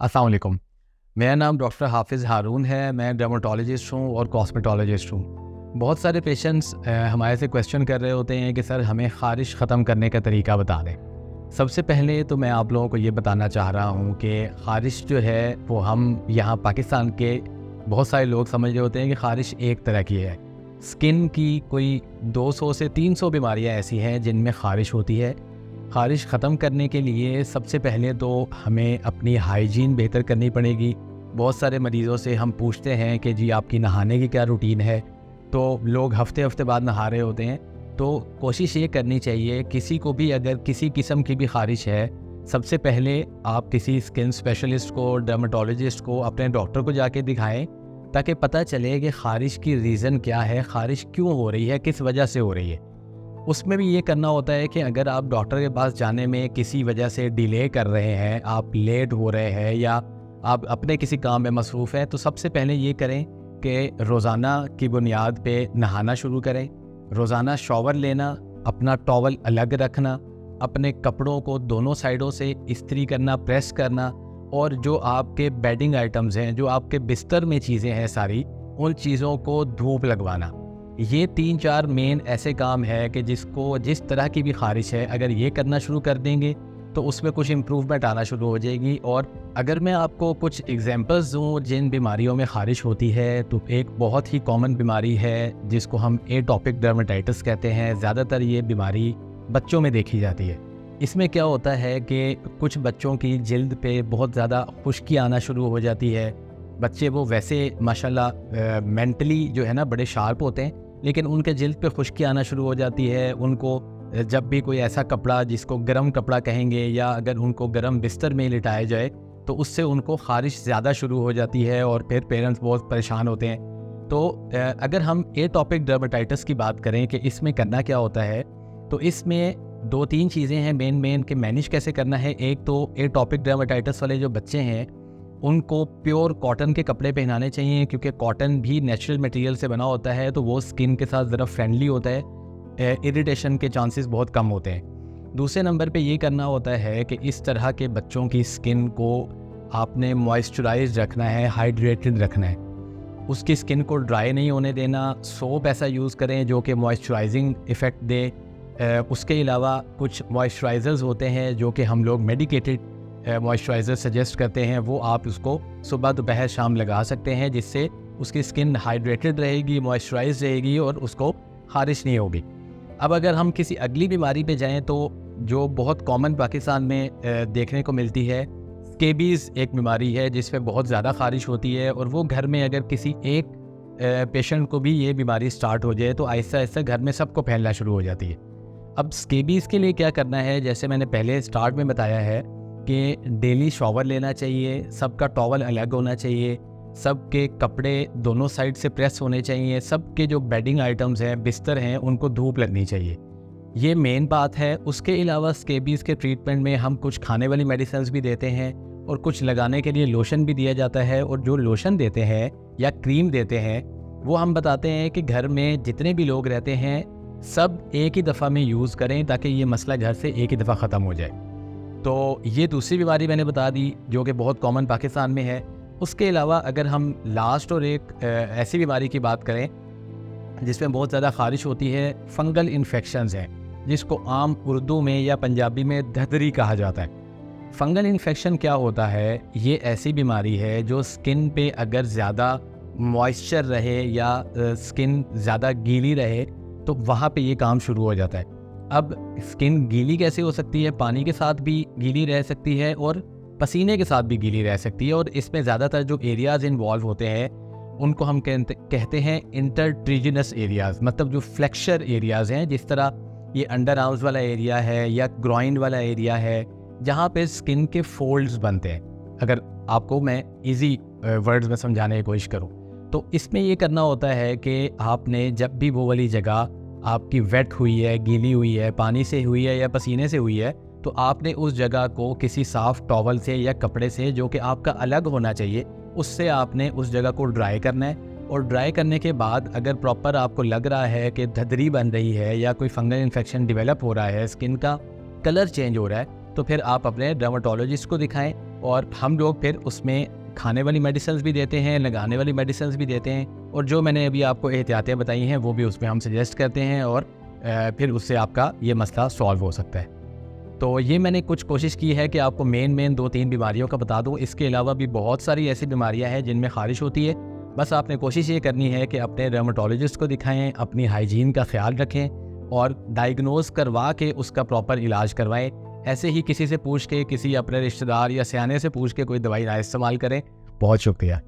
अस्सलाम वालेकुम। मेरा नाम डॉक्टर हाफ़िज़ हारून है। मैं डर्मेटोलॉजिस्ट हूँ और कॉस्मेटोलॉजिस्ट हूँ। बहुत सारे पेशेंट्स हमारे से क्वेश्चन कर रहे होते हैं कि सर हमें ख़ारिश ख़त्म करने का तरीका बता दें। सबसे पहले तो मैं आप लोगों को ये बताना चाह रहा हूँ कि ख़ारिश जो है वो हम यहाँ पाकिस्तान के बहुत सारे लोग समझ रहे होते हैं कि ख़ारिश एक तरह की है। स्किन की कोई 200 से 300 बीमारियाँ ऐसी हैं जिनमें ख़ारिश होती है। ख़ारिश ख़त्म करने के लिए सबसे पहले तो हमें अपनी हाइजीन बेहतर करनी पड़ेगी। बहुत सारे मरीज़ों से हम पूछते हैं कि जी आपकी नहाने की क्या रूटीन है, तो लोग हफ़्ते हफ़्ते बाद नहा रहे होते हैं। तो कोशिश ये करनी चाहिए किसी को भी अगर किसी किस्म की भी ख़ारिश है, सबसे पहले आप किसी स्किन स्पेशलिस्ट को, डर्मेटोलॉजिस्ट को, अपने डॉक्टर को जाके दिखाएँ, ताकि पता चले कि ख़ारिश की रीज़न क्या है, ख़ारिश क्यों हो रही है, किस वजह से हो रही है। उसमें भी ये करना होता है कि अगर आप डॉक्टर के पास जाने में किसी वजह से डिले कर रहे हैं, आप लेट हो रहे हैं या आप अपने किसी काम में मसरूफ़ हैं, तो सबसे पहले ये करें कि रोज़ाना की बुनियाद पे नहाना शुरू करें। रोज़ाना शॉवर लेना, अपना टॉवल अलग रखना, अपने कपड़ों को दोनों साइडों से इस्त्री करना, प्रेस करना, और जो आपके बेडिंग आइटम्स हैं, जो आपके बिस्तर में चीज़ें हैं सारी, उन चीज़ों को धूप लगवाना। ये 3-4 मेन ऐसे काम है कि जिसको जिस तरह की भी ख़ारिश है, अगर ये करना शुरू कर देंगे तो उसमें कुछ इम्प्रूवमेंट आना शुरू हो जाएगी। और अगर मैं आपको कुछ एग्जांपल्स दूँ जिन बीमारियों में ख़ारिश होती है, तो एक बहुत ही कॉमन बीमारी है जिसको हम एटॉपिक डर्मेटाइटिस कहते हैं। ज़्यादातर ये बीमारी बच्चों में देखी जाती है। इसमें क्या होता है कि कुछ बच्चों की जिल्द पे बहुत ज़्यादा खुश्की आना शुरू हो जाती है। बच्चे वो वैसे माशाल्लाह मेंटली जो है ना बड़े शार्प होते हैं, लेकिन उनके जिल्द पे खुश्की आना शुरू हो जाती है। उनको जब भी कोई ऐसा कपड़ा जिसको गर्म कपड़ा कहेंगे, या अगर उनको गर्म बिस्तर में लिटाया जाए, तो उससे उनको ख़ारिश ज़्यादा शुरू हो जाती है और फिर पेरेंट्स बहुत परेशान होते हैं। तो अगर हम एटॉपिक डर्मेटाइटिस की बात करें कि इसमें करना क्या होता है, तो इसमें 2-3 चीज़ें हैं मेन कि मैनेज कैसे करना है। एक तो एटॉपिक डर्मेटाइटिस वाले जो बच्चे हैं उनको प्योर कॉटन के कपड़े पहनाने चाहिए, क्योंकि कॉटन भी नेचुरल मटेरियल से बना होता है, तो वो स्किन के साथ ज़रा फ्रेंडली होता है, इरिटेशन के चांसेस बहुत कम होते हैं। दूसरे नंबर पे ये करना होता है कि इस तरह के बच्चों की स्किन को आपने मॉइस्चराइज रखना है, हाइड्रेटेड रखना है। उसकी स्किन को ड्राई नहीं होने देना। सोप ऐसा यूज़ करें जो कि मॉइस्चराइजिंग इफ़ेक्ट दे। उसके अलावा कुछ मॉइस्चराइज़र्स होते हैं जो कि हम लोग मेडिकेटेड मॉइस्चराइज़र सजेस्ट करते हैं, वो आप उसको सुबह दोपहर शाम लगा सकते हैं, जिससे उसकी स्किन हाइड्रेटेड रहेगी, मॉइस्चराइज रहेगी और उसको ख़ारिश नहीं होगी। अब अगर हम किसी अगली बीमारी पे जाएं, तो जो बहुत कॉमन पाकिस्तान में देखने को मिलती है, स्केबीज़ एक बीमारी है जिसमें बहुत ज़्यादा ख़ारिश होती है, और वो घर में अगर किसी एक पेशेंट को भी ये बीमारी स्टार्ट हो जाए तो आहिस्ता आहिस्ता घर में सबको फैलना शुरू हो जाती है। अब स्केबीज़ के लिए क्या करना है, जैसे मैंने पहले स्टार्ट में बताया है कि डेली शॉवर लेना चाहिए, सबका टॉवल अलग होना चाहिए, सबके कपड़े दोनों साइड से प्रेस होने चाहिए, सबके जो बेडिंग आइटम्स हैं, बिस्तर हैं, उनको धूप लगनी चाहिए। ये मेन बात है। उसके अलावा स्केबीज़ के ट्रीटमेंट में हम कुछ खाने वाली मेडिसिन्स भी देते हैं और कुछ लगाने के लिए लोशन भी दिया जाता है। और जो लोशन देते हैं या क्रीम देते हैं, वो हम बताते हैं कि घर में जितने भी लोग रहते हैं सब एक ही दफ़ा में यूज़ करें, ताकि ये मसला घर से एक ही दफ़ा ख़त्म हो जाए। तो ये दूसरी बीमारी मैंने बता दी जो कि बहुत कॉमन पाकिस्तान में है। उसके अलावा अगर हम लास्ट और एक ऐसी बीमारी की बात करें जिसमें बहुत ज़्यादा ख़ारिश होती है, फंगल इन्फेक्शंस हैं, जिसको आम उर्दू में या पंजाबी में धदरी कहा जाता है। फंगल इन्फेक्शन क्या होता है, ये ऐसी बीमारी है जो स्किन पे अगर ज़्यादा मॉइस्चर रहे या स्किन ज़्यादा गीली रहे, तो वहाँ पे ये काम शुरू हो जाता है। अब स्किन गीली कैसे हो सकती है? पानी के साथ भी गीली रह सकती है और पसीने के साथ भी गीली रह सकती है। और इसमें ज़्यादातर जो एरियाज़ इन्वॉल्व होते हैं उनको हम कहते हैं इंटरट्रिजिनस एरियाज़, मतलब जो फ्लेक्सर एरियाज़ हैं, जिस तरह ये अंडर आर्म्स वाला एरिया है या ग्रॉइन वाला एरिया है, जहाँ पे स्किन के फोल्ड्स बनते हैं। अगर आपको मैं ईजी वर्ड्स में समझाने की कोशिश करूँ, तो इसमें ये करना होता है कि आपने जब भी वो वाली जगह आपकी वेट हुई है, गीली हुई है, पानी से हुई है या पसीने से हुई है, तो आपने उस जगह को किसी साफ़ टॉवल से या कपड़े से, जो कि आपका अलग होना चाहिए, उससे आपने उस जगह को ड्राई करना है। और ड्राई करने के बाद अगर प्रॉपर आपको लग रहा है कि धदरी बन रही है या कोई फंगल इन्फेक्शन डेवलप हो रहा है, स्किन का कलर चेंज हो रहा है, तो फिर आप अपने डर्मेटोलॉजिस्ट को दिखाएं। और हम लोग फिर उसमें खाने वाली मेडिसिन भी देते हैं, लगाने वाली मेडिसिन भी देते हैं, और जो मैंने अभी आपको एहतियातें बताई हैं वो भी उसमें हम सजेस्ट करते हैं, और फिर उससे आपका ये मसला सॉल्व हो सकता है। तो ये मैंने कुछ कोशिश की है कि आपको मेन 2-3 बीमारियों का बता दूं। इसके अलावा भी बहुत सारी ऐसी बीमारियां हैं जिनमें ख़ारिश होती है। बस आपने कोशिश ये करनी है कि अपने डर्मेटोलॉजिस्ट को दिखाएं, अपनी हाइजीन का ख्याल रखें और डायग्नोज करवा के उसका प्रॉपर इलाज करवाएं। ऐसे ही किसी से पूछ के, किसी अपने रिश्तेदार या सियाने से पूछ के कोई दवाई ना इस्तेमाल करें। बहुत शुक्रिया।